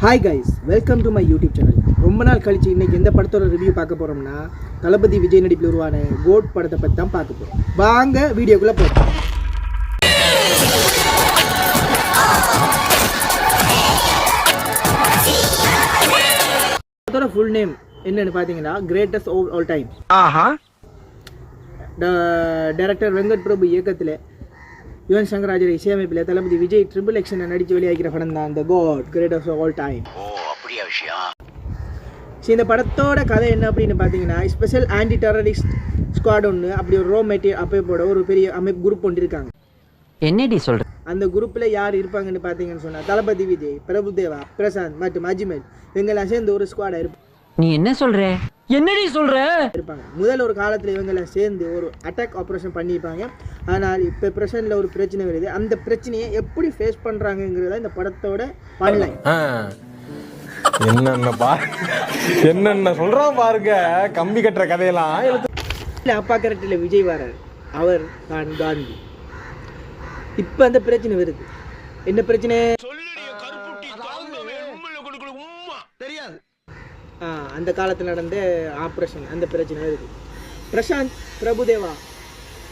Hi guys, welcome to my YouTube channel. ரொம்ப நாள் கழிச்சு இன்றைக்கி எந்த படத்தோட ரிவ்யூ பார்க்க போகிறோம்னா தளபதி விஜய் நடிப்பில் உருவான கோட் படத்தை பற்றி தான் பார்க்க போகிறோம். வாங்க வீடியோக்குள்ளே போகிறோம். படத்தோட ஃபுல் நேம் என்னன்னு பார்த்தீங்கன்னா greatest of all time. Director Venkat Prabhu இயக்கத்தில் யுவன் சங்கர் ராஜா இசையமைப்பில் தளபதி விஜய் ட்ரிபிள் எக்ஷனை நடித்து வெளியாகிற படம் தான் இந்த GOAT greatest of all time. இந்த படத்தோட கதை என்ன அப்படின்னு பார்த்தீங்கன்னா, ஸ்பெஷல் ஆன்டி டெரரிஸ்ட் ஸ்குவாட் ஒன்று அப்படி ஒரு ரோ மெட்டீரியல் அப்போட ஒரு பெரிய அமைப்பு குரூப் ஒன்று இருக்காங்க. என்னடி சொல்ற? அந்த குரூப்பில் யார் இருப்பாங்கன்னு பார்த்தீங்கன்னு சொன்னால் தளபதி விஜய், பிரபுதேவா, பிரசாந்த் மற்றும் அஜ்மல் இவங்கெல்லாம் சேர்ந்து ஒரு ஸ்குவாடாக இருப்பாங்க. நீ என்ன சொல்ற? என்னடி சொல்ற? இருப்பாங்க. முதல் ஒரு காலத்தில் இவங்கெல்லாம் சேர்ந்து ஒரு அட்டாக் ஆப்ரேஷன் பண்ணியிருப்பாங்க. ஆனால் இப்போ பிரசன்ட்ல ஒரு பிரச்சனை வருது. அந்த பிரச்சனையை எப்படி ஃபேஸ் பண்ணுறாங்கிறத இந்த படத்தோட பண்ணலாம். என்னென்ன சொல்றான் பாருங்க, கம்பி கட்டுற கதையெல்லாம். அப்பா கேரக்டரில் விஜய் வரார், அவர் தான் காந்தி. இப்போ அந்த பிரச்சனை வருது. என்ன பிரச்சனை? அந்த காலத்தில் நடந்த ஆப்ரேஷன், அந்த பிரச்சனை வருது. பிரசாந்த், பிரபுதேவா,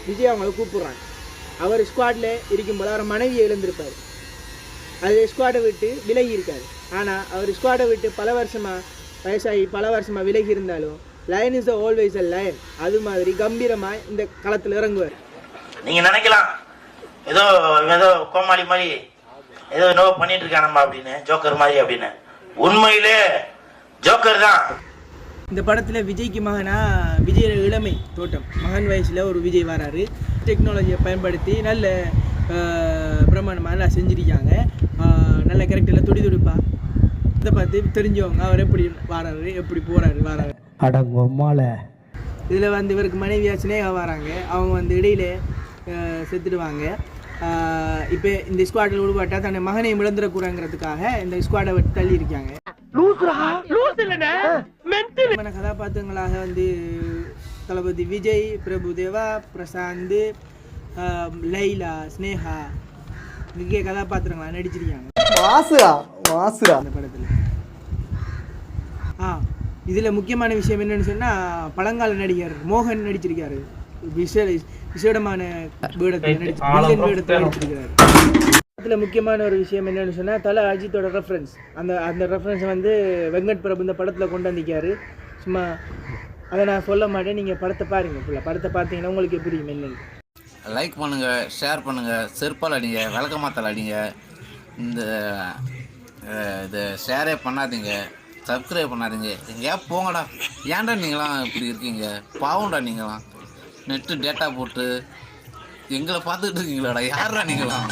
விஜய் அவங்கள கூப்பிட்றாங்க. அவர் ஸ்குவாடில் இருக்கும்போது அவர் மனைவியை இழந்திருப்பார். அது ஸ்குவாடை விட்டு விலகி இருக்கார். ஆனால் அவர் ஸ்குவாடை விட்டு பல வருஷமாக வயசாகி பல வருஷமாக விலகி இருந்தாலும் line is always a lion. அது மாதிரி கம்பீரமாக இந்த களத்தில் இறங்குவார். நீங்கள் நினைக்கலாம் ஏதோ கோமாளி மாதிரி ஏதோ நோ பண்ணிட்டு இருக்கானம்மா அப்படின்னு, ஜோக்கர் மாதிரி அப்படின்னு. உண்மையிலே ஜோக்கர் தான். இந்த படத்தில் விஜய்க்கு மகனா விஜய் இளமை தோட்டம் மகன் வயசில் ஒரு விஜய் வராரு. டெக்னாலஜியை பயன்படுத்தி நல்ல பிரமாண்டமாக நல்லா செஞ்சுருக்காங்க. நல்ல கேரக்டரில் துடிப்பா இதை பார்த்து தெரிஞ்சவங்க அவர் எப்படி வராரு, எப்படி போகிறாரு வராரு. இதில் வந்து இவருக்கு மனைவியா சினேகா வராங்க. அவங்க இடையில செத்துடுவாங்க. இப்போ இந்த ஸ்குவாடில் உருவாட்டா தன்னை மகனை இழந்துடக்கூடாங்கிறதுக்காக இந்த ஸ்குவாடை விட்டு தள்ளி இருக்காங்க. கதாபாத்திரங்களாக தளபதி விஜய், பிரபுதேவா, பிரசாந்த், லைலா, ஸ்னேகா முக்கிய கதாபாத்திரங்களாக நடிச்சிருக்காங்க அந்த படத்தில். இதில் முக்கியமான விஷயம் என்னன்னு சொன்னால், பழங்கால நடிகர் மோகன் நடிச்சிருக்காரு. விசேடமான வேடத்தில் நடிச்சிருக்கிறாரு. அதில் முக்கியமான ஒரு விஷயம் என்னென்னு சொன்னால், தலை அஜித்தோட ரெஃபரன்ஸ். அந்த ரெஃபரன்ஸை வெங்கட் பிரபு இந்த படத்தில் கொண்டு வந்திருக்காரு. சும்மா அதை நான் சொல்ல மாட்டேன், நீங்கள் படத்தை பாருங்கள். ஃபுல்லாக படத்தை பார்த்தீங்கன்னா உங்களுக்கு புரியும் என்னன்னு. லைக் பண்ணுங்கள், ஷேர் பண்ணுங்கள், செருப்பால் அடிங்க, விளக்கமாத்தால் அடிங்க. இது ஷேரே பண்ணாதீங்க, சப்ஸ்கிரைப் பண்ணாதீங்க. எங்கேயா போங்கடா. ஏன்டா நீங்களாம் இப்படி இருக்கீங்க? பாவம்டா நீங்களாம். நெட்டு டேட்டா போட்டு எங்களை பார்த்துக்கிட்டு இருக்கீங்களாடா. யாரா நீங்களாம்?